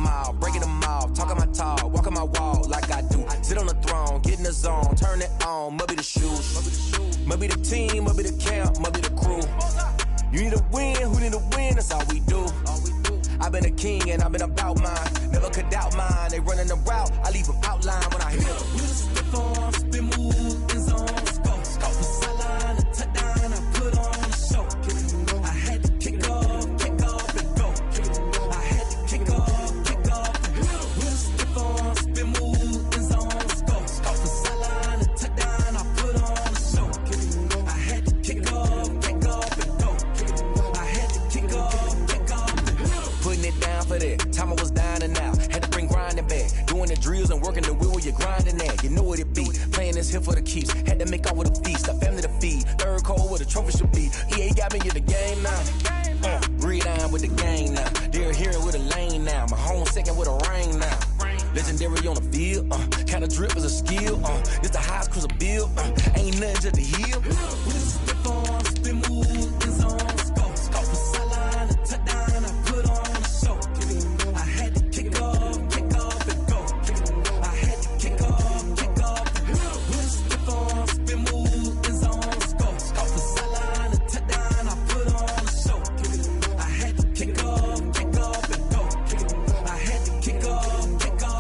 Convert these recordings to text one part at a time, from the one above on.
them all, breaking them off, talking my talk, walking my walk like I do. Sit on the throne, get in the zone, turn it on, must be the shoes. Must be the team, must be the camp, must be the crew. You need a win, who need a win, that's all we do. I've been a king and I've been about mine. Never could doubt mine, they running the route, I leave them outline when I hit them. We just spit on, spin move, in zone, let's go. From sideline to touchdown, I put on the show. I had to kick off and go. I had to kick off and go. We just spit on, spin move, in zone, let's go. From sideline to touchdown, I put on the show. I had to kick off and go. I had to kick off and go. Putting it down for that. Time I was down and out. Had to bring grinding back. Doing the drills and working the wheel where you're grinding at. You know what it be. Playing this here for the keeps. Had to make out with a feast. A family to feed. Third cold where the trophy should be. EA got me in the game now. Breathe on with the game now. They're here with a lane now. My home second with a rain now. Legendary on the field. Kinda drip is a skill. It's the highest cruiser bill. Ain't nothing to the hill. We just step on, spin move, in zone, let's go. From sideline to touchdown, I put on the show. I had to kick off and go. I had to kick off and go. We just step on, spin move, in zone, let's go. From sideline to touchdown, I put on the show. I had to kick off and go. I had to kick off and go.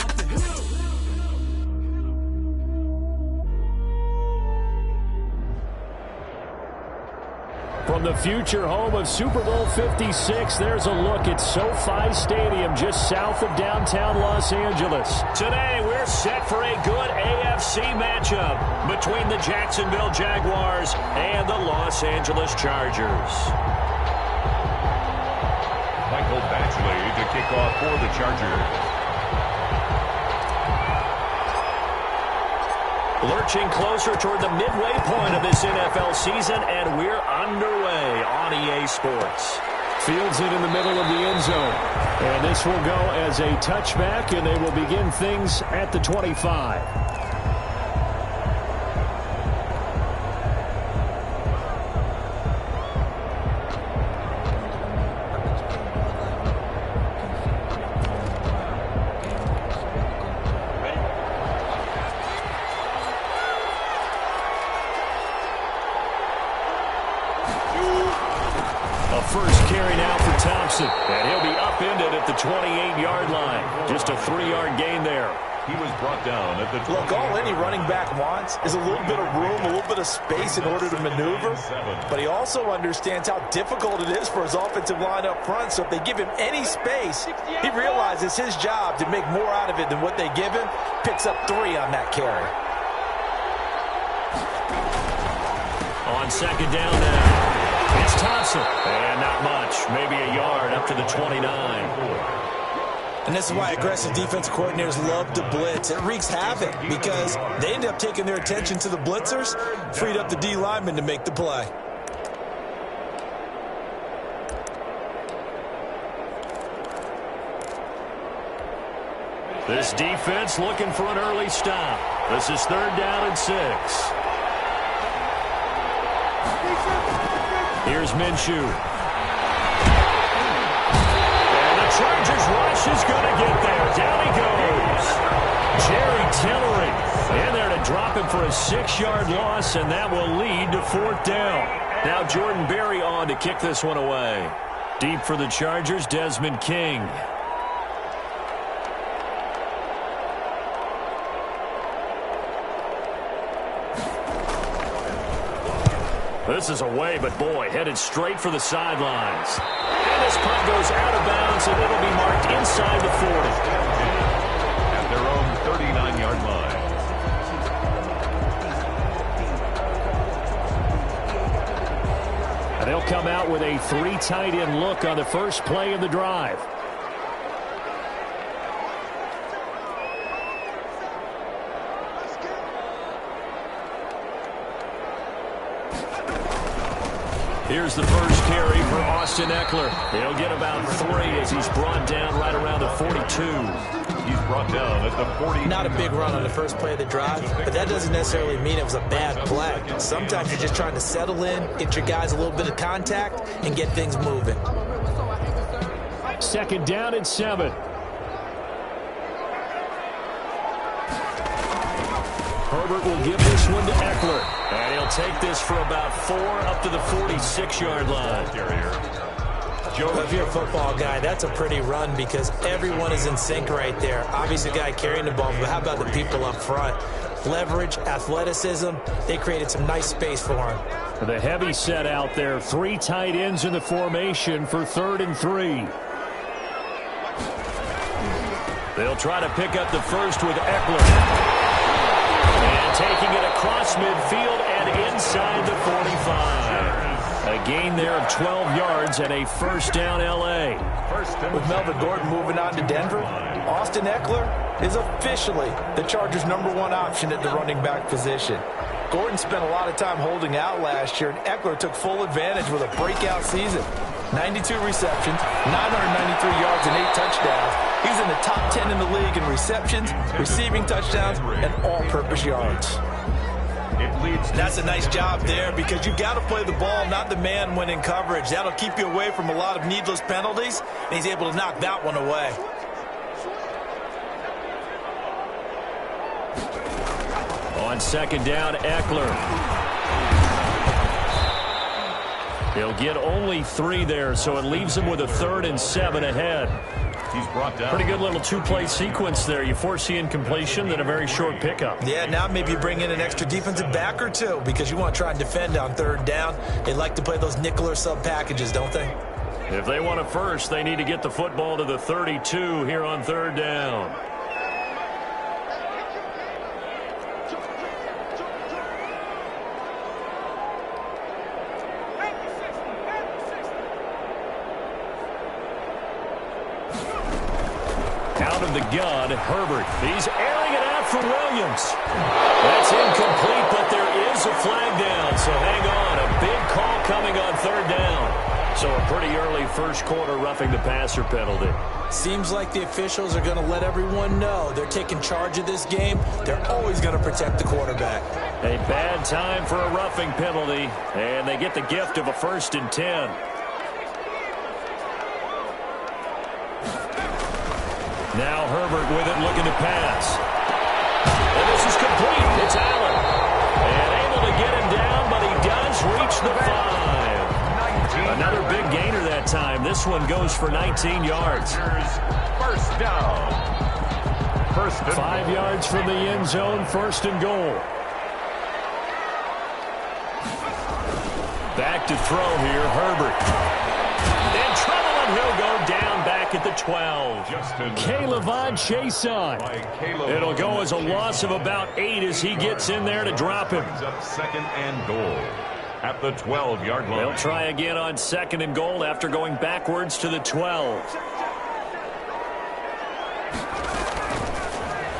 From the future home of Super Bowl 56, there's a look at SoFi Stadium just south of downtown Los Angeles. Today, we're set for a good AFC matchup between the Jacksonville Jaguars and the Los Angeles Chargers. Michael Badgley to kick off for the Chargers. Lurching closer toward the midway point of this NFL season, and we're underway on EA Sports. Fields it in the middle of the end zone. And this will go as a touchback, and they will begin things at the 25. And he'll be upended at the 28-yard line. Just a 3-yard gain there. He was brought down at the 20. Look, all any running back wants is a little bit of room, a little bit of space in order to maneuver. But he also understands how difficult it is for his offensive line up front. So if they give him any space, he realizes his job to make more out of it than what they give him. Picks up 3 on that carry. On second down now. It's Thompson. And not much. Maybe a yard up to the 29. And this is why aggressive defensive coordinators love to blitz. It wreaks havoc because they end up taking their attention to the blitzers, freed up the D lineman to make the play. This defense looking for an early stop. This is 3rd down and 6. Here's Minshew. And the Chargers rush is going to get there. Down he goes. Jerry Tillery in there to drop him for a 6-yard loss, and that will lead to 4th down. Now Jordan Berry on to kick this one away. Deep for the Chargers, Desmond King. This is away, but boy, headed straight for the sidelines. And this punt goes out of bounds, and it'll be marked inside the 40. At their own 39-yard line. And they'll come out with a 3 tight end look on the first play of the drive. Here's the first carry for Austin Eckler. He'll get about 3 as he's brought down right around the 42. He's brought down at the 40. Not a big run on the first play of the drive, but that doesn't necessarily mean it was a bad play. Sometimes you're just trying to settle in, get your guys a little bit of contact, and get things moving. 2nd down and 7. Herbert will give this one to Eckler. And he'll take this for about 4 up to the 46-yard line. If you're a football guy, that's a pretty run because everyone is in sync right there. Obviously, the guy carrying the ball, but how about the people up front? Leverage, athleticism, they created some nice space for him. The heavy set out there. 3 tight ends in the formation for 3rd and 3. They'll try to pick up the first with Eckler. And taking it across midfield and inside the 45. A gain there of 12 yards and a first down L.A. With Melvin Gordon moving on to Denver, Austin Eckler is officially the Chargers' #1 option at the running back position. Gordon spent a lot of time holding out last year, and Eckler took full advantage with a breakout season. 92 receptions, 993 yards, and 8 touchdowns. He's in the top 10 in the league in receptions, receiving touchdowns, and all-purpose yards. That's a nice job there because you got to play the ball, not the man when in coverage. That'll keep you away from a lot of needless penalties, and he's able to knock that one away. On 2nd down, Eckler. He'll get only 3 there, so it leaves him with a 3rd and 7 ahead. He's brought down. Pretty good little 2-play sequence there. You force the incompletion, then a very short pickup. Yeah, now maybe you bring in an extra defensive back or 2 because you want to try and defend on 3rd down. They like to play those nickel or sub packages, don't they? If they want a first, they need to get the football to the 32 here on 3rd down. Out of the gun, Herbert. He's airing it out for Williams. That's incomplete, but there is a flag down, so hang on. A big call coming on 3rd down. So a pretty early first quarter roughing the passer penalty. Seems like the officials are going to let everyone know they're taking charge of this game. They're always going to protect the quarterback. A bad time for a roughing penalty, and they get the gift of a 1st and 10. Now Herbert with it, looking to pass. And this is complete. It's Allen. And able to get him down, but he does reach the 5. Another big gainer that time. This one goes for 19 yards. First down. 5 yards from the end zone, 1st and goal. Back to throw here, Herbert. In trouble, and he'll go down back at the 12. K'Lavon Chaisson. It'll go as a loss of about 8 as he gets in there to drop him. Up 2nd and goal at the 12-yard line. They'll try again on 2nd and goal after going backwards to the 12.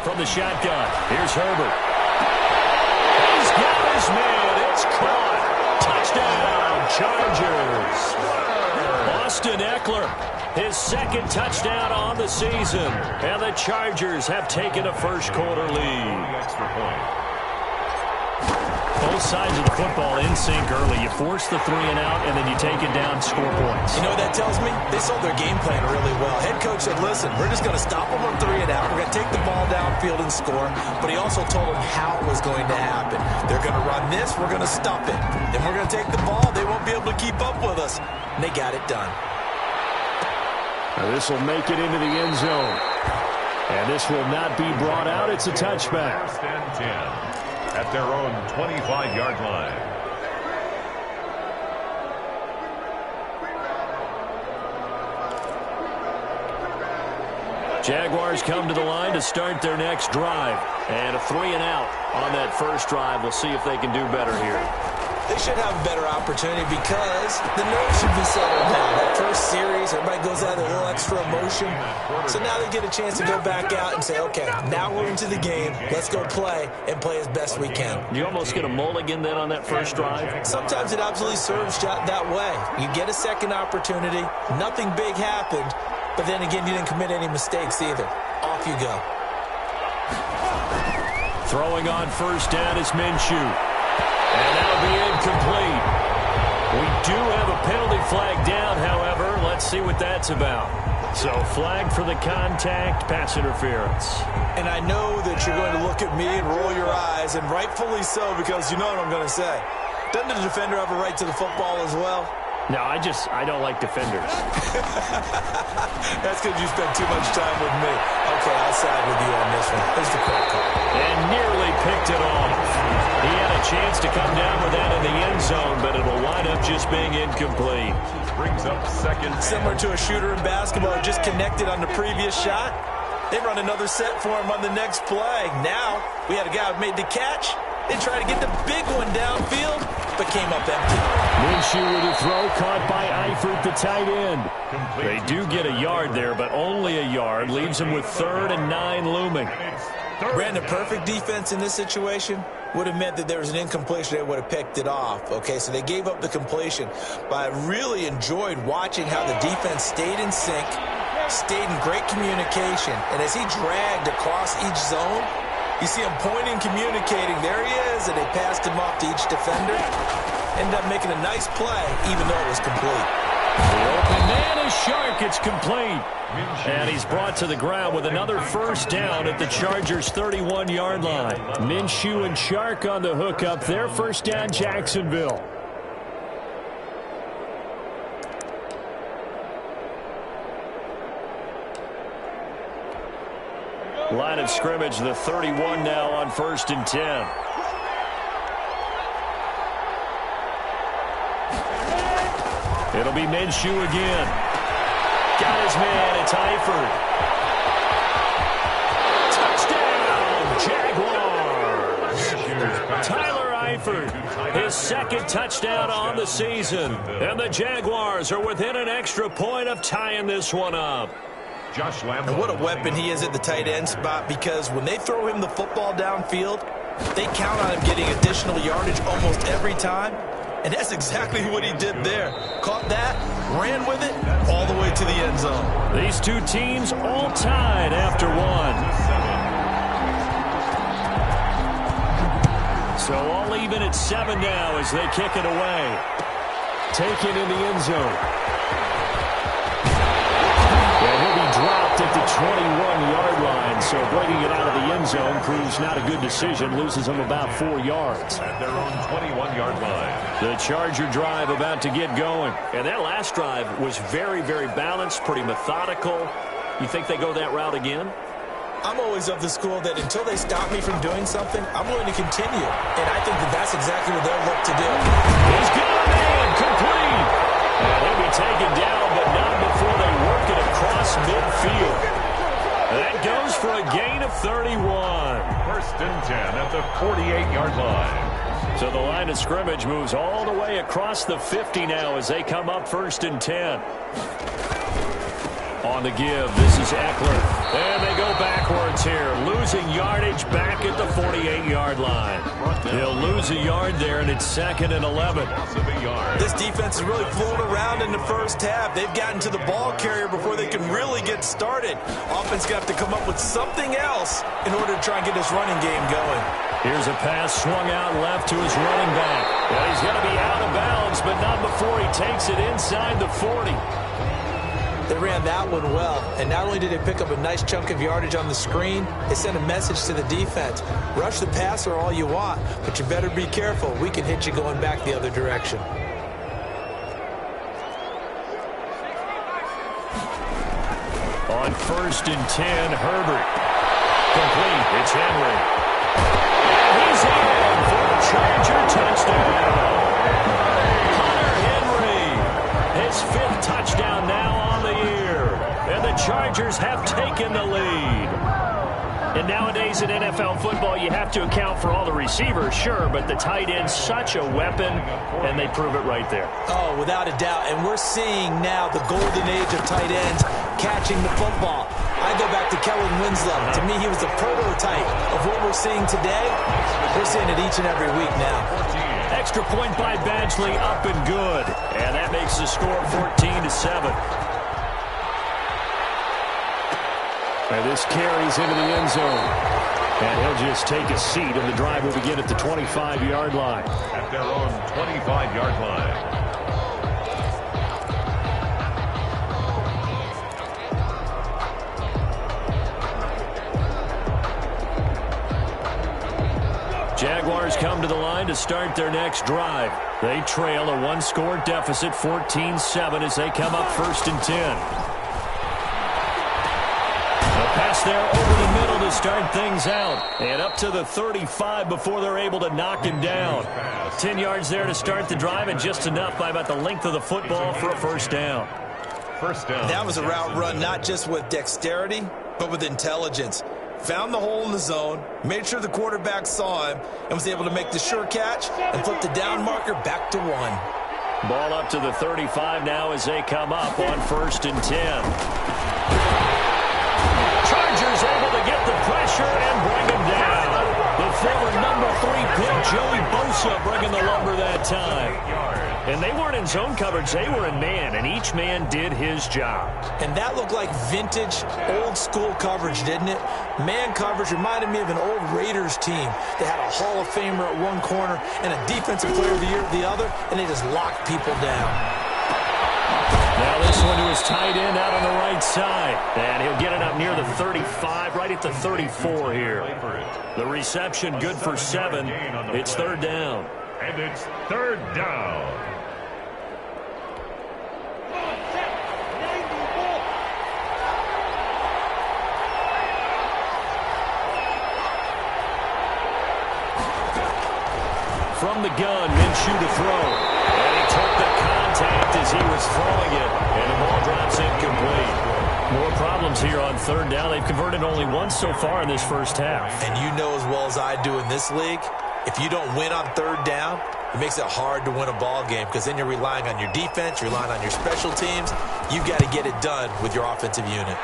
From the shotgun, here's Herbert. He's got his man. It's caught. Touchdown, Chargers. Austin Eckler, his 2nd touchdown on the season. And the Chargers have taken a first quarter lead. Extra point. Both sides of the football in sync early. You force the 3 and out, and then you take it down, score points. You know what that tells me? They sold their game plan really well. Head coach said, listen, we're just going to stop them on 3 and out. We're going to take the ball downfield and score. But he also told them how it was going to happen. They're going to run this. We're going to stop it. Then we're going to take the ball. They won't be able to keep up with us. And they got it done. Now this will make it into the end zone. And this will not be brought out. It's a touchback. 1st and 10 at their own 25-yard line. Jaguars come to the line to start their next drive. And a 3 and out on that first drive. We'll see if they can do better here. They should have a better opportunity because the nerves should be settled down. That first series, everybody goes out with a little extra emotion. So now they get a chance to go back out and say, okay, now we're into the game. Let's go play and play as best we can. You almost get a mulligan then on that first drive? Sometimes it absolutely serves that way. You get a second opportunity. Nothing big happened. But then again, you didn't commit any mistakes either. Off you go. Throwing on first down is Minshew. And that'll be incomplete. We do have a penalty flag down, however. Let's see what that's about. So flag for the contact, pass interference. And I know that you're going to look at me and roll your eyes, and rightfully so, because you know what I'm going to say. Doesn't the defender have a right to the football as well? No, I don't like defenders. That's because you spend too much time with me. Okay, I'll side with you on this one. Here's the call. And nearly picked it off. He had a chance to come down with that in the end zone, but it'll wind up just being incomplete. Brings up second. Similar to a shooter in basketball, just connected on the previous shot. They run another set for him on the next play. Now, we had a guy who made the catch. They tried to get the big one downfield, but came up empty. Minshew with a throw caught by Eifert, the tight end. They do get a yard there, but only a yard. Leaves them with 3rd and 9 looming. Brandon, perfect defense in this situation would have meant that there was an incompletion. They would have picked it off. Okay, so they gave up the completion. But I really enjoyed watching how the defense stayed in sync, stayed in great communication. And as he dragged across each zone, you see him pointing, communicating. There he is, and they passed him off to each defender. Ended up making a nice play, even though it was complete. The open man is Shark. It's complete. And he's brought to the ground with another first down at the Chargers' 31-yard line. Minshew and Shark on the hook up there. First down, Jacksonville. Line of scrimmage, the 31 now on 1st and 10. It'll be Minshew again. Got his man. It's Eifert. Touchdown, Jaguars. Tyler Eifert, his 2nd touchdown on the season. And the Jaguars are within an extra point of tying this one up. Josh Lambo. And what a weapon he is at the tight end spot, because when they throw him the football downfield, they count on him getting additional yardage almost every time. And that's exactly what he did there. Caught that, ran with it, all the way to the end zone. These two teams all tied after one. So all even at 7 now as they kick it away. Taken in the end zone. And he'll be dropped at the 21-yard line. So breaking it out of the end zone proves not a good decision. Loses them about 4 yards. At their own 21-yard line. The Charger drive about to get going. And that last drive was very, very balanced, pretty methodical. You think they go that route again? I'm always of the school that until they stop me from doing something, I'm willing to continue. And I think that that's exactly what they'll look to do. He's got a man, complete. And he'll be taken down, but not before they work it across midfield. That goes for a gain of 31. 1st and 10 at the 48-yard line. So the line of scrimmage moves all the way across the 50 now as they come up 1st and 10. On the give, this is Eckler. And they go backwards here, losing yardage back at the 48-yard line. He'll lose a yard there, and it's 2nd and 11. This defense is really flown around in the first half. They've gotten to the ball carrier before they can really get started. Offense got to come up with something else in order to try and get this running game going. Here's a pass swung out left to his running back. Well, he's going to be out of bounds, but not before he takes it inside the 40. They ran that one well, and not only did they pick up a nice chunk of yardage on the screen, they sent a message to the defense. Rush the passer all you want, but you better be careful. We can hit you going back the other direction. On 1st and 10, Herbert. Complete. It's Henry. And he's in for a Charger touchdown. Hunter Henry, his 5th touchdown now on the year. And the Chargers have taken the lead. And nowadays in NFL football, you have to account for all the receivers, sure, but the tight end's such a weapon, and they prove it right there. Oh, without a doubt. And we're seeing now the golden age of tight ends catching the football. I go back to Kellen Winslow. To me, he was the prototype of what we're seeing today. We're seeing it each and every week now. Extra point by Badgley, up and good. And that makes the score 14-7. And this carries into the end zone. And he'll just take a seat, and the drive will begin at the 25-yard line. At their own 25-yard line. Jaguars come to the line to start their next drive. They trail a one-score deficit, 14-7, as they come up 1st and 10. A pass there over the middle to start things out. And up to the 35 before they're able to knock him down. 10 yards there to start the drive, and just enough by about the length of the football for a first down. First down. That was a route run not just with dexterity, but with intelligence. Found the hole in the zone, made sure the quarterback saw him, and was able to make the sure catch and flip the down marker back to 1. Ball up to the 35 now as they come up on 1st and 10. Chargers able to get the pressure and bring him down. The former number 3 pick, Joey Bosa, bringing the lumber that time. And they weren't in zone coverage, they were in man, and each man did his job. And that looked like vintage, old-school coverage, didn't it? Man coverage reminded me of an old Raiders team. They had a Hall of Famer at one corner and a Defensive Player of the Year at the other, and they just locked people down. Now this one to his tight end out on the right side. And he'll get it up near the 35, right at the 34 here. The reception good for 7. It's 3rd down. And it's 3rd down. From the gun, Minshew to throw. And he took the contact as he was throwing it. And the ball drops incomplete. More problems here on 3rd down. They've converted only once so far in this first half. And you know as well as I do in this league, if you don't win on 3rd down, it makes it hard to win a ball game because then you're relying on your defense, you're relying on your special teams. You've got to get it done with your offensive unit.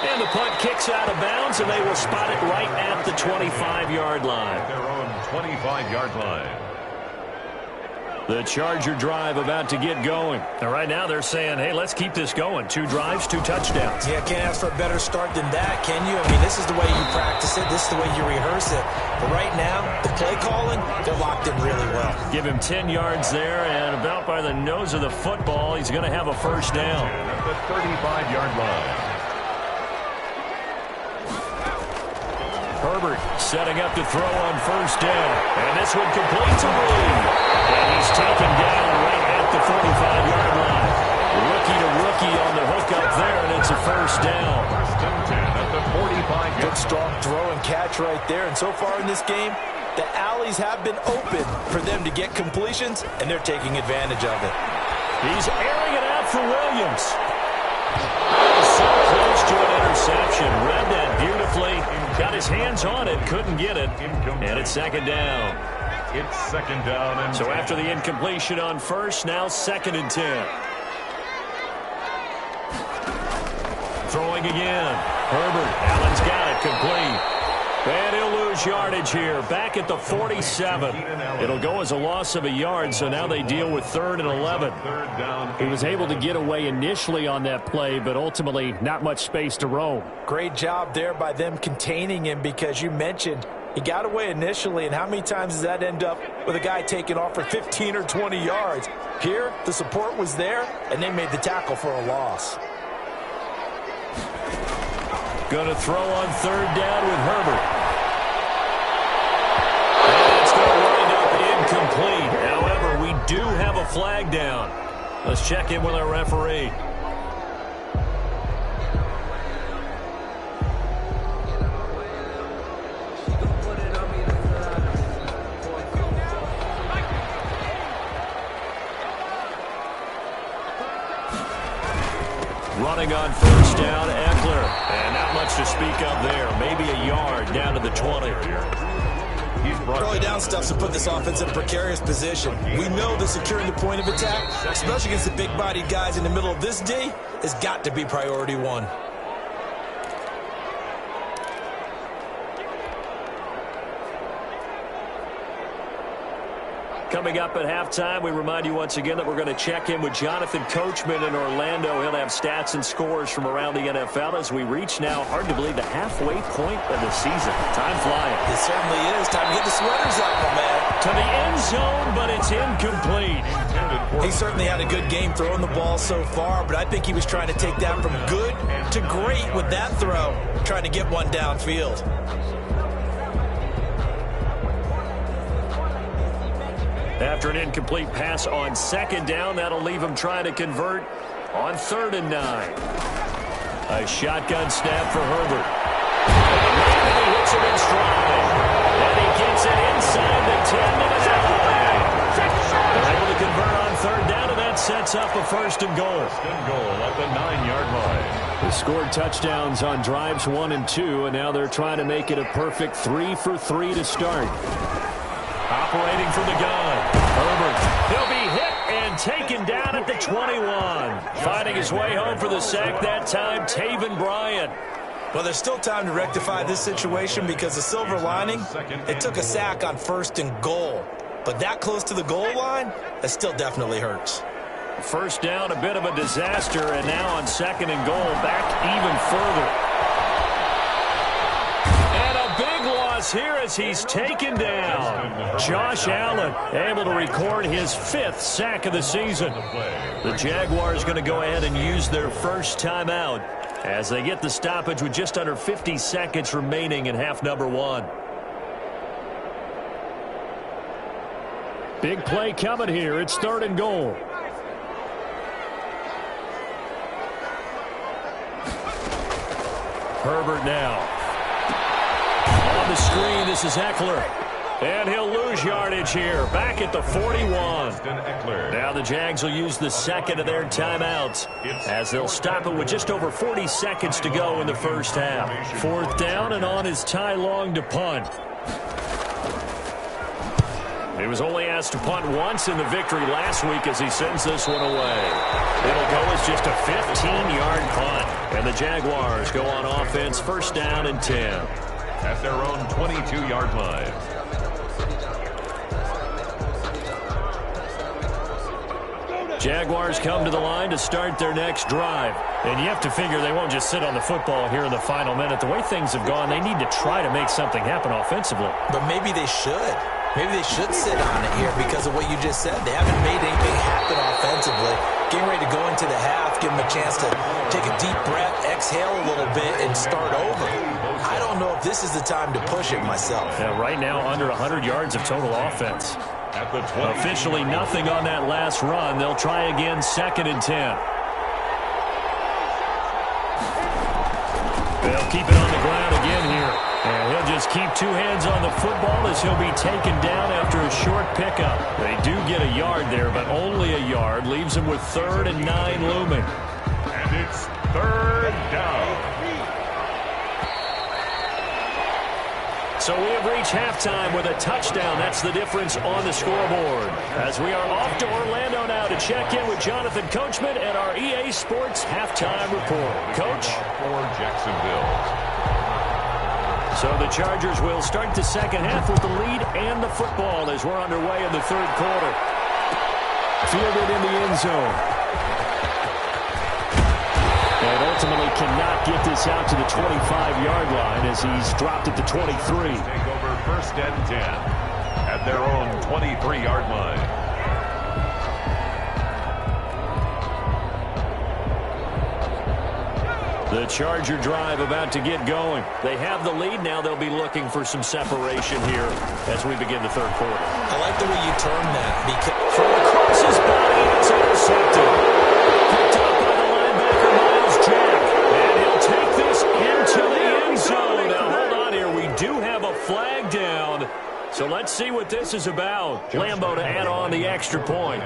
And the punt kicks out of bounds, and they will spot it right at the 25-yard line. Their own 25-yard line. The Charger drive about to get going. And right now they're saying, hey, let's keep this going. 2 drives, 2 touchdowns. Yeah, can't ask for a better start than that, can you? I mean, this is the way you practice it. This is the way you rehearse it. But right now, the play calling, they're locked in really well. Give him 10 yards there, and about by the nose of the football, he's going to have a first down. At the 35-yard line. Herbert setting up to throw on 1st down. And this one complete to Reed. And he's taken down right at the 45-yard line. Rookie to rookie on the hook up there, and it's a first down. 1st and 10 at the 45-yard. Good strong throw and catch right there. And so far in this game, the alleys have been open for them to get completions, and they're taking advantage of it. He's airing it out for Williams. So close to an interception. Read that beautifully. Got his hands on it, couldn't get it. And it's 2nd down. It's 2nd down. And so after the incompletion on 1st, now 2nd and 10. Throwing again. Herbert. Allen's got it, complete. And he'll lose yardage here. Back at the 47. It'll go as a loss of a yard, so now they deal with 3rd and 11. He was able to get away initially on that play, but ultimately not much space to roam. Great job there by them containing him because you mentioned he got away initially, and how many times does that end up with a guy taking off for 15 or 20 yards? Here, the support was there, and they made the tackle for a loss. Going to throw on 3rd down with Herbert. And it's going to wind up incomplete. However, we do have a flag down. Let's check in with our referee. Running on 1st down, Eckler. And not much to speak of there. Maybe a yard down to the 20. Early down stuff's to put this offense in a precarious position. We know that securing the point of attack, especially against the big-bodied guys in the middle of this D, has got to be priority 1. Coming up at halftime, we remind you once again that we're going to check in with Jonathan Coachman in Orlando. He'll have stats and scores from around the NFL as we reach now, hard to believe, the halfway point of the season. Time flying. It certainly is. Time to get the sweaters out, my man. To the end zone, but it's incomplete. He certainly had a good game throwing the ball so far, but I think he was trying to take that from good to great with that throw, trying to get one downfield. After an incomplete pass on 2nd down, that'll leave him trying to convert on 3rd and 9. A shotgun snap for Herbert. And he hits it in stride. And he gets it inside the 10 to the 9. They're able to convert on 3rd down, and that sets up a 1st and goal. 1st and goal at the 9-yard line. They scored touchdowns on drives 1 and 2, and now they're trying to make it a perfect 3 for 3 to start. Operating from the gun, Herbert. He'll be hit and taken down at the 21. Finding his way home for the sack that time, Taven Bryan. Well, there's still time to rectify this situation because the silver lining, it took a sack on 1st and goal. But that close to the goal line, that still definitely hurts. 1st down, a bit of a disaster, and now on 2nd and goal, back even further. And a big loss here as he's taken down. Josh Allen able to record his 5th sack of the season. The Jaguars going to go ahead and use their first timeout as they get the stoppage with just under 50 seconds remaining in half number 1. Big play coming here. It's 3rd and goal. Herbert now. On the screen, this is Eckler. And he'll lose yardage here. Back at the 41. Now the Jags will use the 2nd of their timeouts as they'll stop it with just over 40 seconds to go in the first half. 4th down, and on is Ty Long to punt. He was only asked to punt once in the victory last week as he sends this one away. It'll go as just a 15-yard punt. And the Jaguars go on offense, 1st down and 10. At their own 22-yard line. Jaguars come to the line to start their next drive. And you have to figure they won't just sit on the football here in the final minute. The way things have gone, they need to try to make something happen offensively. But maybe they should. Maybe they should sit on it here because of what you just said. They haven't made anything happen offensively. Getting ready to go into the half, give them a chance to take a deep breath, exhale a little bit, and start over. I don't know if this is the time to push it myself. Yeah, right now, under 100 yards of total offense. At the 20. Officially nothing on that last run. They'll try again, 2nd and 10. They'll keep it on the ground again here. And he'll just keep 2 hands on the football as he'll be taken down after a short pickup. They do get a yard there, but only a yard. Leaves him with 3rd and 9 looming. And it's 3rd down. So we have reached halftime with a touchdown. That's the difference on the scoreboard. As we are off to Orlando now to check in with Jonathan Coachman and our EA Sports halftime report. Coach? For Jacksonville. So the Chargers will start the second half with the lead and the football as we're underway in the 3rd quarter. Fielded in the end zone. And ultimately cannot get this out to the 25-yard line as he's dropped at the 23. Take over 1st and 10 at their own 23-yard line. The Charger drive about to get going. They have the lead. Now they'll be looking for some separation here as we begin the 3rd quarter. I like the way you term that. Because from across his body, it's intercepted. Picked up by the linebacker, Miles Jack. And he'll take this into the end zone. Now, hold on here. We do have a flag down. So let's see what this is about. Lambo to add on the extra point.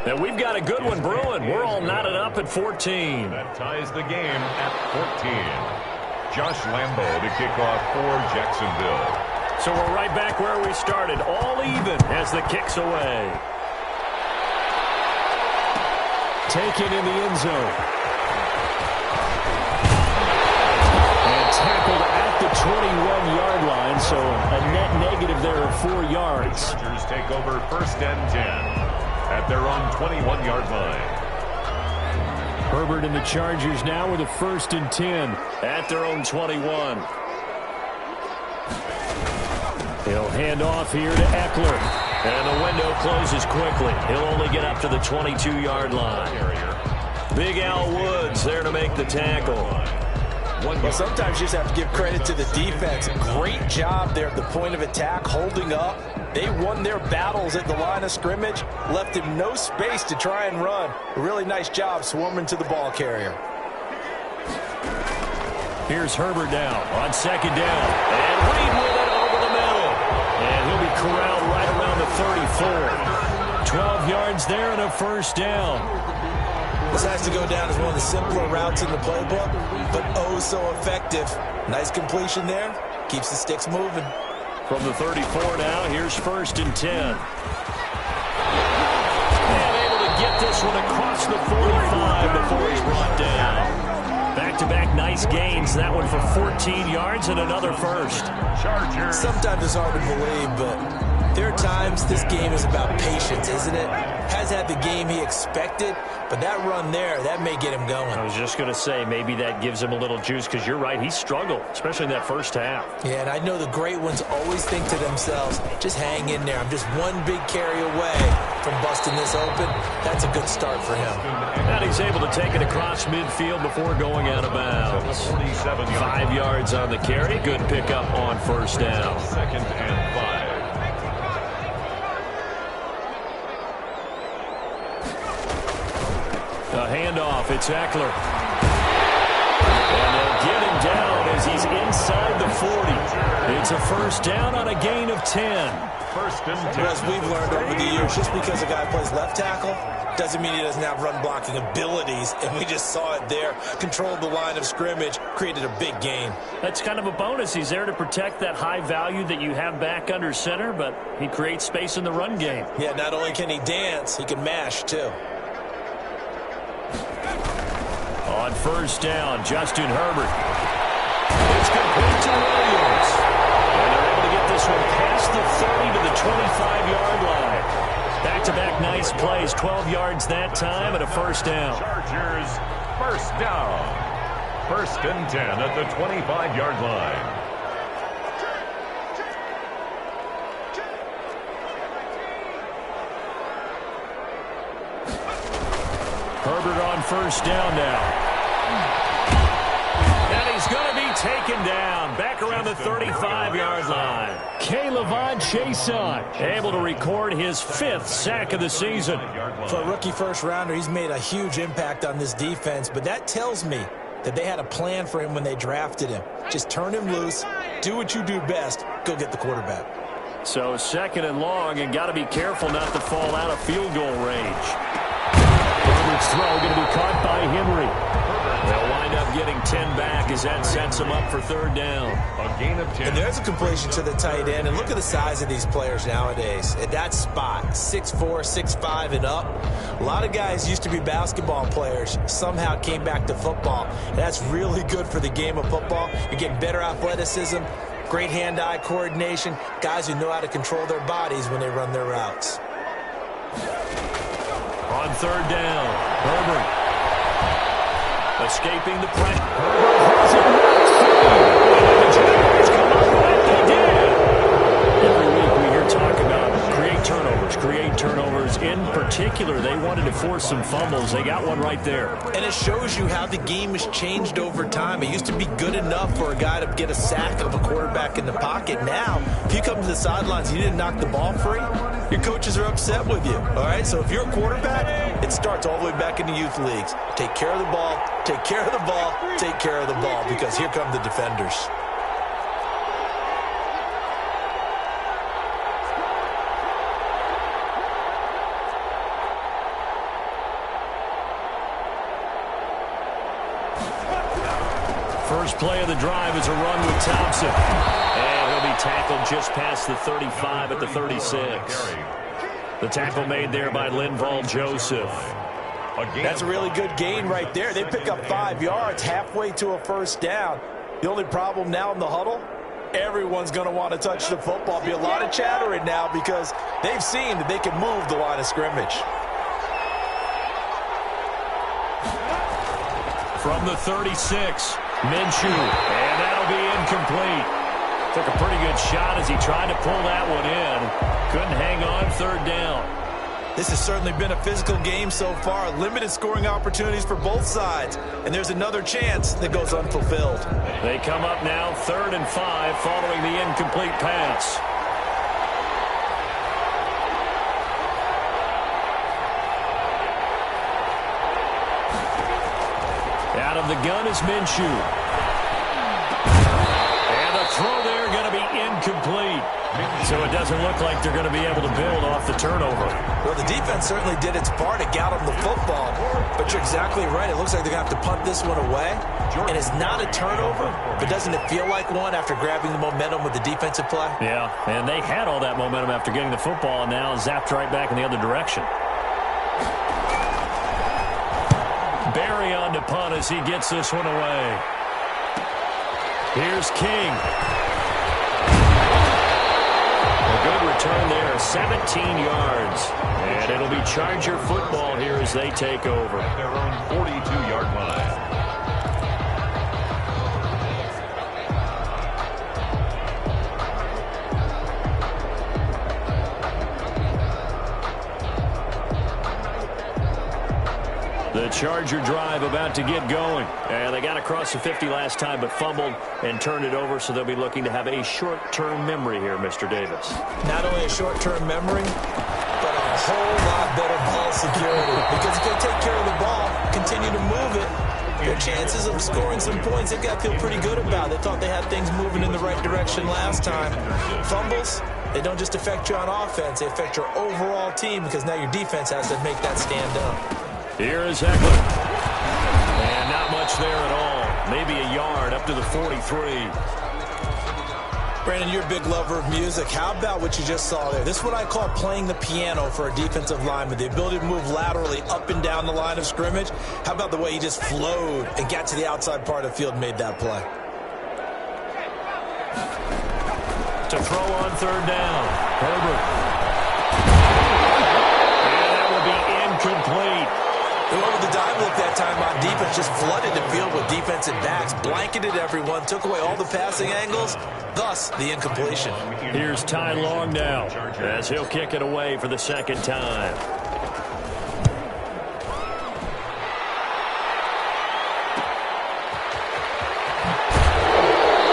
And we've got a good one brewing. We're all knotted up at 14. That ties the game at 14. Josh Lambo to kick off for Jacksonville. So we're right back where we started, all even as the kick's away. Taken in the end zone. And tackled at the 21-yard line, so a net negative there of 4 yards. The Chargers take over 1st and 10. At their own 21-yard line. Herbert and the Chargers now with a 1st and 10 at their own 21. He'll hand off here to Eckler. And the window closes quickly. He'll only get up to the 22-yard line. Big Al Woods there to make the tackle. Well, sometimes you just have to give credit to the defense. Great job there at the point of attack, holding up. They won their battles at the line of scrimmage, left him no space to try and run. A really nice job swarming to the ball carrier. Here's Herbert now on second down. And Reed with it over the middle. And he'll be corralled right around the 34. 12 yards there and a first down. This has to go down as one of the simpler routes in the playbook, but oh so effective. Nice completion there. Keeps the sticks moving. From the 34 now, here's first and 10. And able to get this one across the 45 before he's brought down. Back-to-back nice gains. That one for 14 yards and another first. Chargers. Sometimes it's hard to believe, but there are times this game is about patience, isn't it? Has had the game he expected, but that run there, that may get him going. I was just going to say, maybe that gives him a little juice, because you're right, he struggled, especially in that first half. Yeah, and I know the great ones always think to themselves, just hang in there. I'm just one big carry away from busting this open. That's a good start for him. And he's able to take it across midfield before going out of bounds. 5 yards on the carry. Good pickup on first down. Second and 5. A handoff, it's Eckler. And they'll get him down as he's inside the 40. It's a first down on a gain of 10. First and 10. As we've learned over the years, just because a guy plays left tackle doesn't mean he doesn't have run blocking abilities, and we just saw it there. Controlled the line of scrimmage, created a big gain. That's kind of a bonus. He's there to protect that high value that you have back under center, but he creates space in the run game. Yeah, not only can he dance, he can mash too. On first down, Justin Herbert. It's complete to Williams. And they're able to get this one past the 30 to the 25-yard line. Back-to-back nice plays, 12 yards that time and a first down. Chargers, first down. First and 10 at the 25-yard line. Herbert on first down now. And he's going to be taken down back around the 35-yard line. K'Lavon Chaisson able to record his 5th sack of the season. For a rookie first-rounder, he's made a huge impact on this defense, but that tells me that they had a plan for him when they drafted him. Just turn him loose, do what you do best, go get the quarterback. So second and long, and got to be careful not to fall out of field goal range. Herbert's throw going to be caught by Henry. They'll wind up getting 10 back as that sets them up for third down. A gain of 10. And there's a completion to the tight end, and look at the size of these players nowadays. At that spot, 6'4", 6'5", and up. A lot of guys used to be basketball players, somehow came back to football. And that's really good for the game of football. You're getting better athleticism, great hand-eye coordination, guys who know how to control their bodies when they run their routes. On third down, Herbert. Escaping the pressure. Herbert has it right. The Jaguars come up like they did. Every week we hear talk about create turnovers. In particular, they wanted to force some fumbles. They got one right there. And it shows you how the game has changed over time. It used to be good enough for a guy to get a sack of a quarterback in the pocket. Now, if you come to the sidelines and you didn't knock the ball free, your coaches are upset with you. All right, so if you're a quarterback, it starts all the way back in the youth leagues. Take care of the ball, take care of the ball, take care of the ball, because here come the defenders. First play of the drive is a run with Thompson. And he'll be tackled just past the 35 at the 36. The tackle made there by Linval Joseph. That's a really good gain right there. They pick up 5 yards halfway to a first down. The only problem now in the huddle, everyone's going to want to touch the football. Be a lot of chattering now because they've seen that they can move the line of scrimmage. From the 36, Minshew, and that'll be incomplete. Took a pretty good shot as he tried to pull that one in. Couldn't hang on third down. This has certainly been a physical game so far. Limited scoring opportunities for both sides. And there's another chance that goes unfulfilled. They come up now 3rd and 5 following the incomplete pass. Out of the gun is Minshew. And the throw there going to be incomplete. So it doesn't look like they're going to be able to build off the turnover. Well, the defense certainly did its part to get them the football. But you're exactly right. It looks like they're going to have to punt this one away. And it's not a turnover, but doesn't it feel like one after grabbing the momentum with the defensive play? Yeah, and they had all that momentum after getting the football and now zapped right back in the other direction. Barry on to punt as he gets this one away. Here's King. A good return there, 17 yards. And it'll be Charger football here as they take over. At their own 42-yard line. The Charger drive about to get going. And they got across the 50 last time, but fumbled and turned it over, so they'll be looking to have a short-term memory here, Mr. Davis. Not only a short-term memory, but a whole lot better ball security. Because if they take care of the ball, continue to move it, their chances of scoring some points, they've got to feel pretty good about. They thought they had things moving in the right direction last time. Fumbles, they don't just affect you on offense, they affect your overall team because now your defense has to make that stand up. Here is Eckler. And not much there at all. Maybe a yard up to the 43. Brandon, you're a big lover of music. How about what you just saw there? This is what I call playing the piano for a defensive lineman. The ability to move laterally up and down the line of scrimmage. How about the way he just flowed and got to the outside part of the field and made that play? To throw on 3rd down. Herbert. And that will be incomplete. They went with the dive look that time on defense, just flooded the field with defensive backs, blanketed everyone, took away all the passing angles, thus the incompletion. Here's Ty Long now as he'll kick it away for the second time.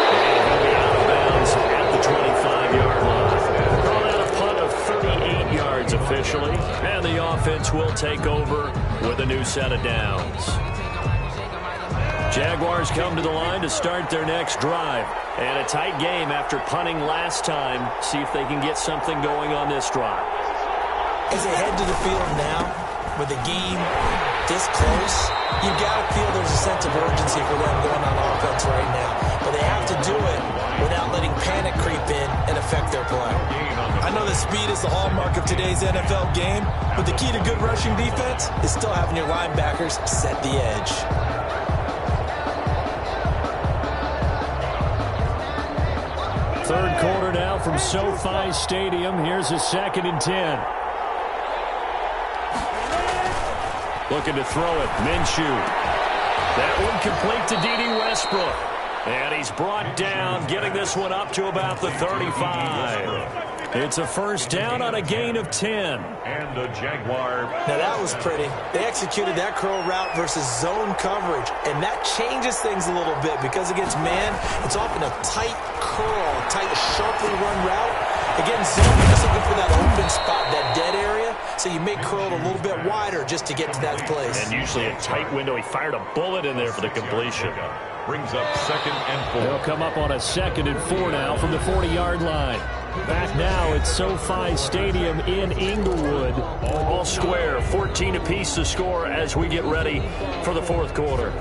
And he'll be out of bounds at the 25-yard line. Call that a punt of 38 yards officially, and the offense will take over with a new set of downs. Jaguars come to the line to start their next drive. And a tight game after punting last time. See if they can get something going on this drive. As they head to the field now, with the game this close, you got to feel there's a sense of urgency for them going on offense right now. But they have to do it without letting panic creep in and affect their play. I know that speed is the hallmark of today's NFL game, but the key to good rushing defense is still having your linebackers set the edge. Third quarter now from SoFi Stadium. Here's a 2nd and 10. Looking to throw it. Minshew. That one complete to D.D. Westbrook. And he's brought down, getting this one up to about the 35. It's a first down on a gain of 10. And the Jaguar. Now that was pretty. They executed that curl route versus zone coverage, and that changes things a little bit because against man, it's often a tight curl, tight, sharply run route. Again, zone, you're just looking for that open spot, that dead area, so you may curl it a little bit wider just to get to that place. And usually a tight window. He fired a bullet in there for the completion. Brings up 2nd and 4. They'll come up on a 2nd and 4 now from the 40-yard line. Back now at SoFi Stadium in Inglewood. All square, 14 apiece to score as we get ready for the fourth quarter.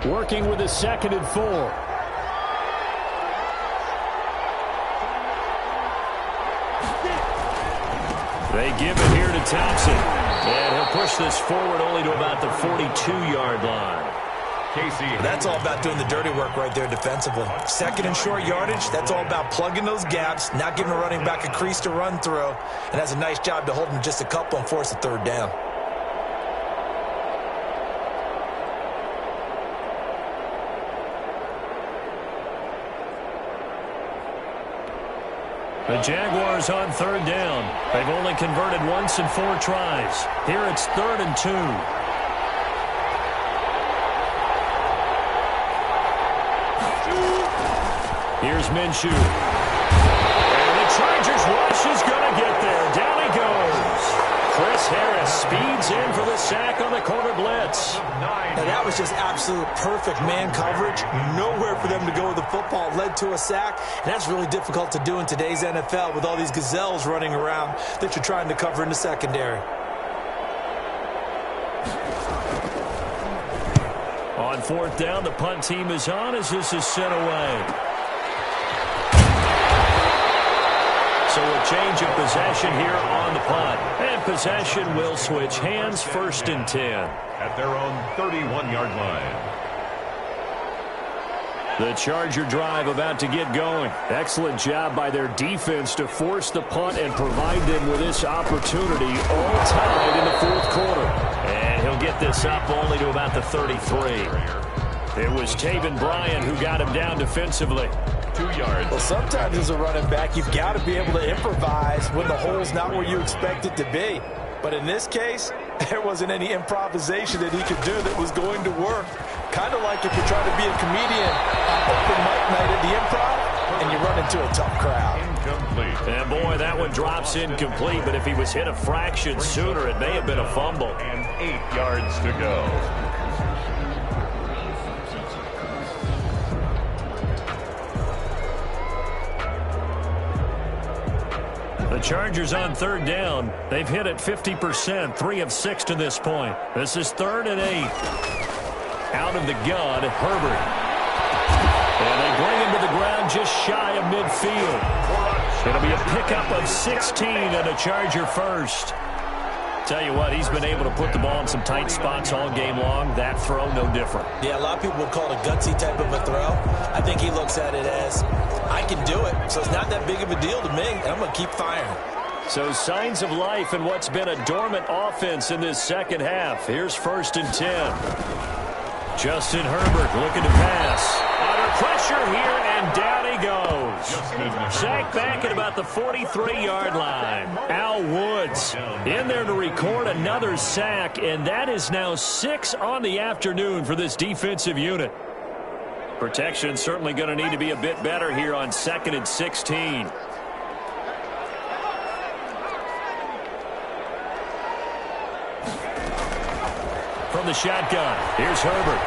Working with a 2nd and 4. They give it here to Thompson. And he'll push this forward only to about the 42-yard line. Casey. That's all about doing the dirty work right there defensively. 2nd and short yardage, that's all about plugging those gaps, not giving a running back a crease to run through, and has a nice job to hold him just a couple and force a 3rd down. The Jaguars on third down. They've only converted once in 4 tries. Here it's 3rd and 2. Here's Minshew. And the Chargers rush is going to get there. Down he goes. Chris Harris speeds in for the sack on the corner blitz. And that was just absolute perfect man coverage. Nowhere for them to go with the football. Led to a sack. And that's really difficult to do in today's NFL with all these gazelles running around that you're trying to cover in the secondary. On 4th down, the punt team is on as this is sent away. So a change of possession here on the punt. And possession will switch hands, 1st and 10. At their own 31-yard line. The Charger drive about to get going. Excellent job by their defense to force the punt and provide them with this opportunity, all tied in the 4th quarter. And he'll get this up only to about the 33. It was Taven Bryan who got him down defensively. 2 yards. Well, sometimes as a running back, you've got to be able to improvise when the hole's not where you expect it to be. But in this case, there wasn't any improvisation that he could do that was going to work. Kind of like if you're trying to be a comedian on open mic night at the Improv and you run into a tough crowd. Incomplete. And boy, that one drops incomplete, but if he was hit a fraction sooner, it may have been a fumble. And 8 yards to go. The Chargers on 3rd down. They've hit it 50%, 3 of 6 to this point. This is 3rd and 8. Out of the gun, Herbert. And they bring him to the ground just shy of midfield. It'll be a pickup of 16 and a Charger first. Tell you what, he's been able to put the ball in some tight spots all game long. That throw, no different. Yeah, a lot of people would call it a gutsy type of a throw. I think he looks at it as, I can do it, so it's not that big of a deal to me, and I'm going to keep firing. So signs of life in what's been a dormant offense in this second half. Here's 1st and 10. Justin Herbert looking to pass. Under pressure here, and down he goes. Sacked back at about the 43-yard line. Al Woods in there to record another sack, and that is now 6 on the afternoon for this defensive unit. Protection certainly going to need to be a bit better here on 2nd and 16. From the shotgun, here's Herbert.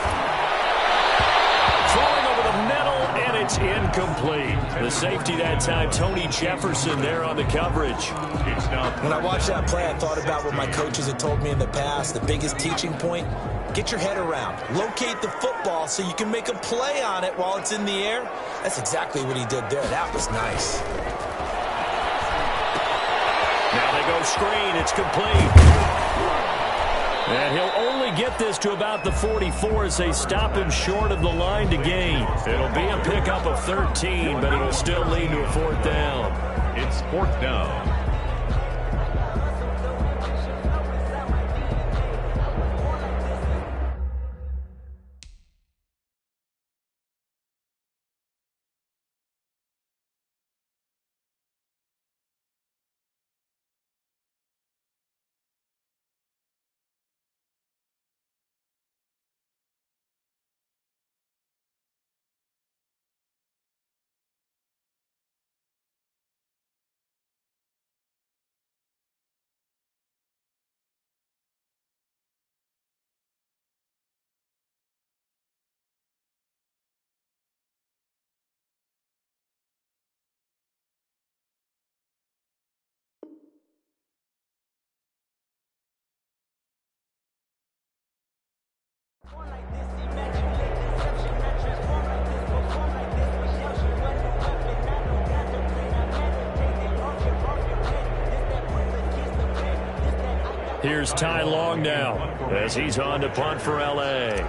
Throwing over the middle, and it's incomplete. The safety that time, Tony Jefferson there on the coverage. When I watched that play, I thought about what my coaches had told me in the past. The biggest teaching point, get your head around. Locate the football so you can make a play on it while it's in the air. That's exactly what he did there. That was nice. Now they go screen. It's complete. And he'll only get this to about the 44 as they stop him short of the line to gain. It'll be a pickup of 13, but it'll still lead to a 4th down. It's 4th down. Here's Ty Long now as he's on to punt for L.A.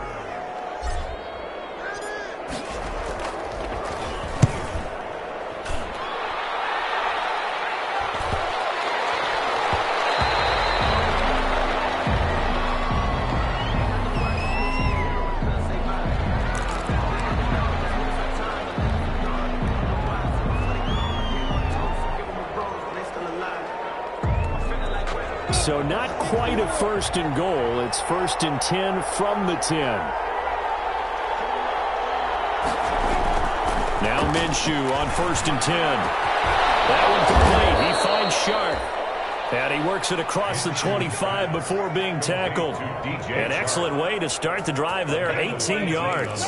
So not quite a first and goal. It's first and 10 from the 10. Now Minshew on first and 10. That one complete. He finds Sharp. And he works it across the 25 before being tackled. An excellent way to start the drive there, 18 yards.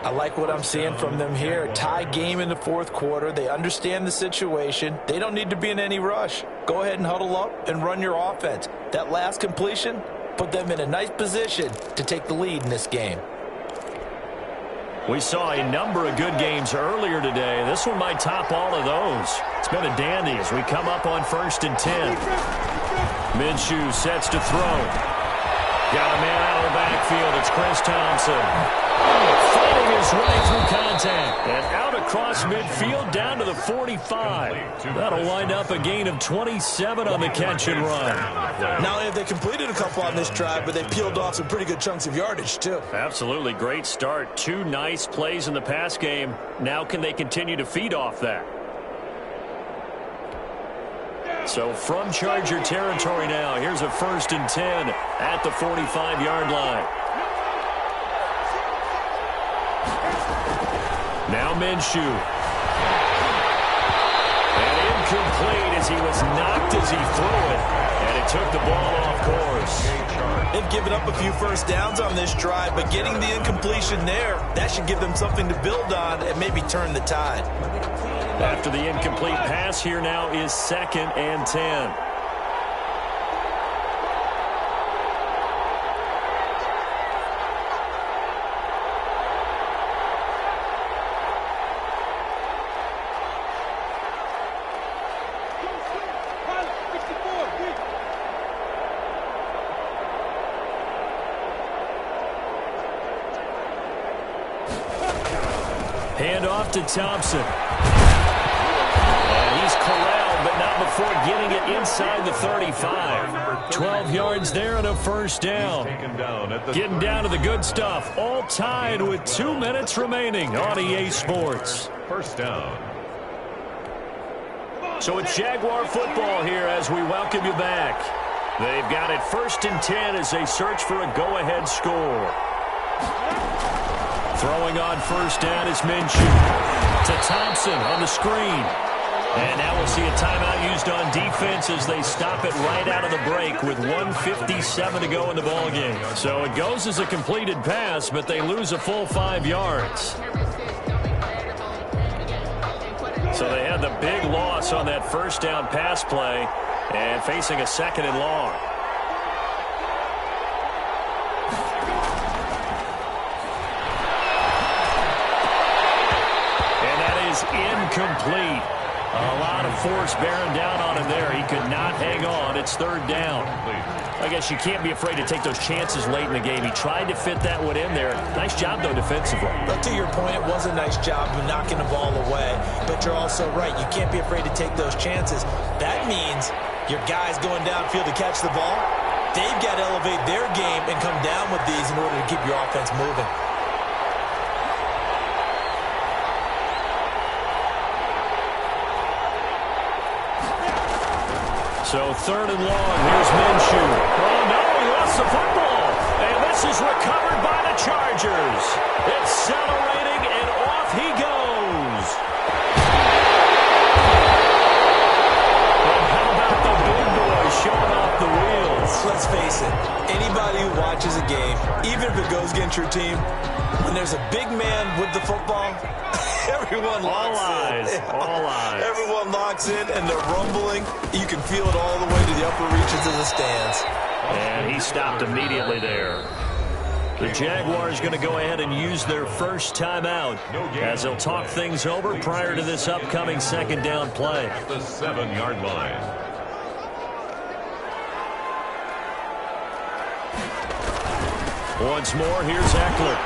I like what I'm seeing from them here. Tie game in the fourth quarter. They understand the situation. They don't need to be in any rush. Go ahead and huddle up and run your offense. That last completion put them in a nice position to take the lead in this game. We saw a number of good games earlier today. This one might top all of those. It's been a dandy as we come up on first and 10. Minshew sets to throw. Got a man out of the backfield. It's Chris Thompson. Fighting his way through contact. And out across midfield down to the 45. That'll wind up a gain of 27 on the catch and run. Not only have they completed a couple on this drive, but they peeled off some pretty good chunks of yardage, too. Absolutely. Great start. 2 nice plays in the pass game. Now can they continue to feed off that? So from Charger territory now, here's a first and 10 at the 45-yard line. Now Minshew. And incomplete as he was knocked as he threw it. And it took the ball off course. They've given up a few first downs on this drive, but getting the incompletion there, that should give them something to build on and maybe turn the tide. After the incomplete pass, here now is second and 10. Hand off to Thompson. And he's corralled, but not before getting it inside the 35. 12 yards there and a first down. Getting down to the good stuff. All tied with 2 minutes remaining on EA Sports. First down. So it's Jaguar football here as we welcome you back. They've got it first and 10 as they search for a go-ahead score. Throwing on first down is Minshew. To Thompson on the screen. And now we'll see a timeout used on defense as they stop it right out of the break with 1:57 to go in the ballgame. So it goes as a completed pass, but they lose a full 5 yards. So they had the big loss on that first down pass play and facing a second and long. Incomplete. A lot of force bearing down on him there. He could not hang on. It's third down. I guess you can't be afraid to take those chances late in the game. He tried to fit that one in there. Nice job, though, defensively. But to your point, it was a nice job of knocking the ball away. But you're also right. You can't be afraid to take those chances. That means your guys going downfield to catch the ball, they've got to elevate their game and come down with these in order to keep your offense moving. So third and long, here's Minshew. Oh, no, he lost the football. And this is recovered by the Chargers. Accelerating, and off he goes. And how about the big boy showing off the wheels? Let's face it, anybody who watches a game, even if it goes against your team, when there's a big man with the football, everyone locks in. All eyes. Everyone locks in, and they're rumbling. You can feel it all the way to the upper reaches of the stands. And he stopped immediately there. The Jaguars going to go ahead and use their first timeout as they'll talk things over prior to this upcoming second down play. At the 7-yard line. Once more, here's Eckler.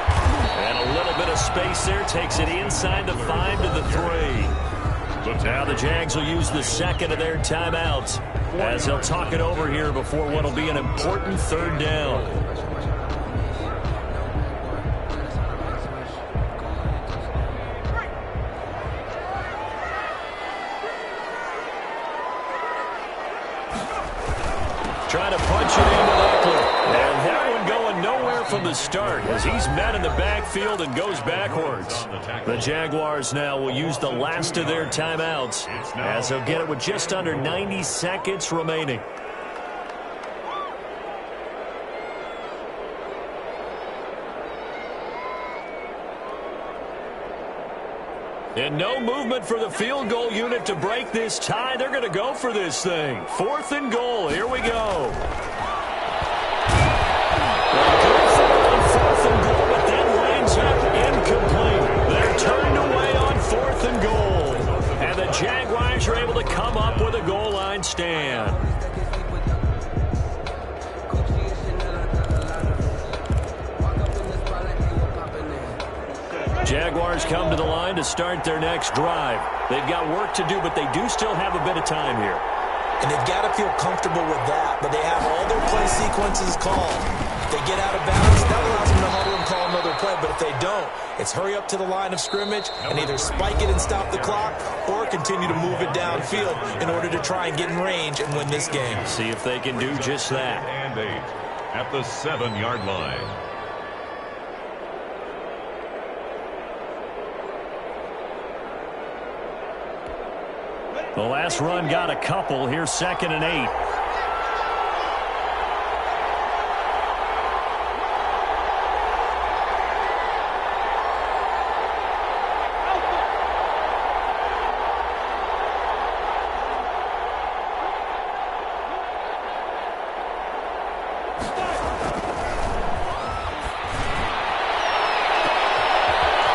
And a little bit of space there takes it inside the 5 to the 3. Now the Jags will use the second of their timeouts as they'll talk it over here before what will be an important third down. from the start as he's met in the backfield and goes backwards. The Jaguars now will use the last of their timeouts as they'll get it with just under 90 seconds remaining. And no movement for the field goal unit to break this tie. They're going to go for this thing. 4th and goal. Here we go. They'll go for it on 4th and goal, but then lines up incomplete. They're turned away on 4th and goal. And the Jaguars are able to come up with a goal line stand. Jaguars come to the line to start their next drive. They've got work to do, but they do still have a bit of time here. And they've got to feel comfortable with that, but they have all their play sequences called. If they get out of bounds, that allows them to huddle and call another play, but if they don't, it's hurry up to the line of scrimmage and either spike it and stop the clock or continue to move it downfield in order to try and get in range and win this game. See if they can do just that. And 8 at the 7-yard line. The last run got a couple. Here's 2nd and 8.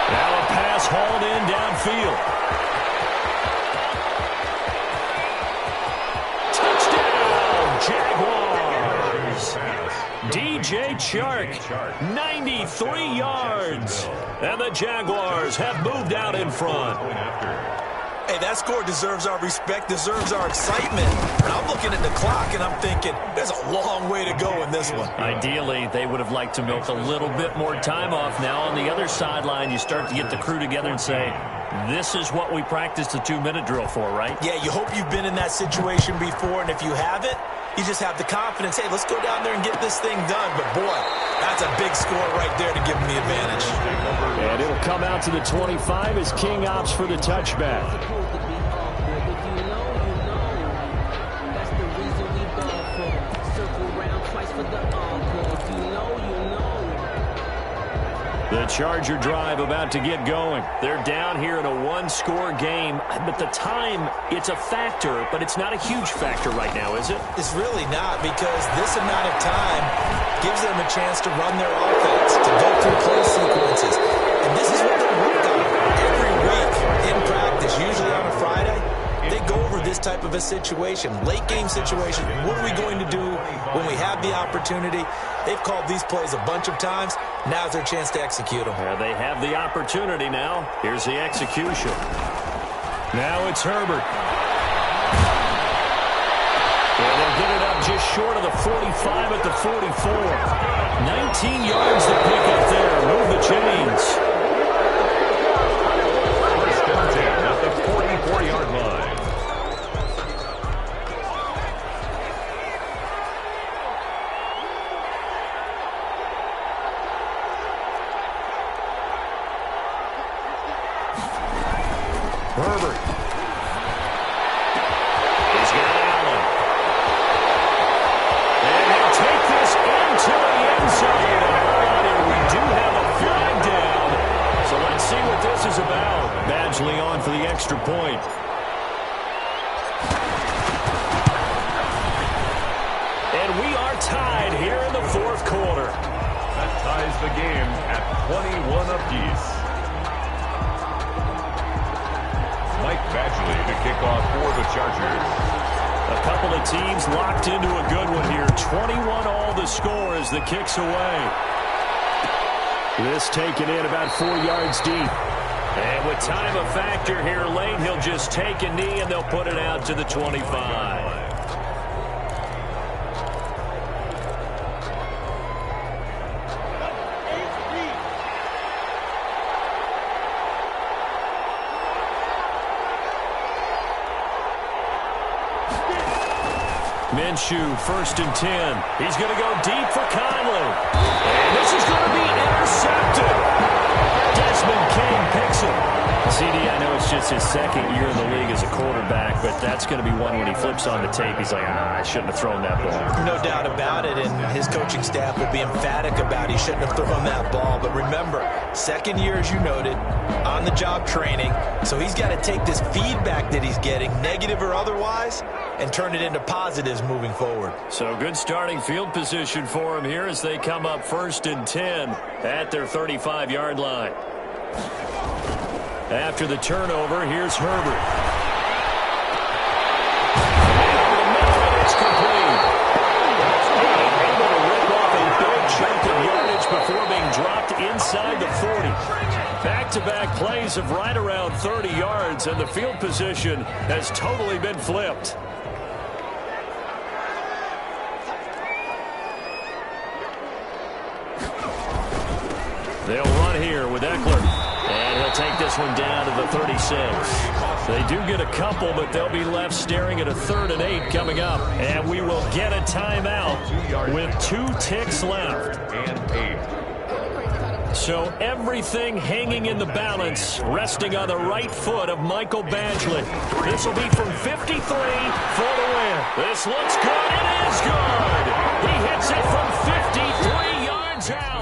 Now a pass hauled in downfield. Jaguars. DJ Chark, 93 yards. And the Jaguars have moved out in front. Hey, that score deserves our respect, deserves our excitement. And I'm looking at the clock, and I'm thinking, there's a long way to go in this one. Ideally, they would have liked to milk a little bit more time off. Now, on the other sideline, you start to get the crew together and say, this is what we practiced the 2-minute drill for, right? Yeah, you hope you've been in that situation before, and if you haven't, you just have the confidence, hey, let's go down there and get this thing done. But, boy, that's a big score right there to give them the advantage. And it'll come out to the 25 as King opts for the touchback. The Charger drive about to get going. They're down here in a 1-score game, but the time, it's a factor, but it's not a huge factor right now, is it? It's really not, because this amount of time gives them a chance to run their offense, to go through play sequences. And this is what they work on every week in practice, usually on a Friday. They go over this type of a situation, late game situation. What are we going to do when we have the opportunity? They've called these plays a bunch of times. Now's their chance to execute them. Yeah, they have the opportunity now. Here's the execution. Now it's Herbert. And they'll get it up just short of the 45 at the 44. 19 yards to pick up there. Move the chains. 1st and 10 at the 44-yard line. Herbert. He's got Allen. And he'll take this into the end zone. We do have a flag down. So let's see what this is about. Badgley on for the extra point. And we are tied here in the 4th quarter. That ties the game at 21 apiece. Mike Badgley to kick off for the Chargers. A couple of teams locked into a good one here. 21 all the score as the kick's away. This taken in about 4 yards deep. And with time a factor here late, he'll just take a knee and they'll put it out to the 25. Minshew, 1st and 10. He's going to go deep for Conley. And this is second year in the league as a quarterback, but that's going to be one when he flips on the tape. He's like, I shouldn't have thrown that ball. No doubt about it, and his coaching staff will be emphatic about he shouldn't have thrown that ball. But remember, second year, as you noted, on-the-job training, so he's got to take this feedback that he's getting, negative or otherwise, and turn it into positives moving forward. So good starting field position for him here as they come up 1st and 10 at their 35-yard line. After the turnover, here's Herbert. It's complete. Able to rip off a big chunk of yardage before being dropped inside the 40. Back-to-back plays of right around 30 yards, and the field position has totally been flipped. They'll run here with Eckler. And he'll take this one down to the 36. They do get a couple, but they'll be left staring at a 3rd and 8 coming up. And we will get a timeout with 2 ticks left. So everything hanging in the balance, resting on the right foot of Michael Badgley. This will be from 53 for the win. This looks good. It is good. He hits it from 53 yards out.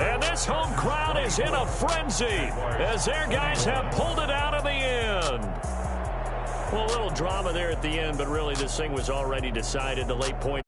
And this home crowd is in a frenzy as their guys have pulled it out of the end. Well, a little drama there at the end, but really this thing was already decided. The late point.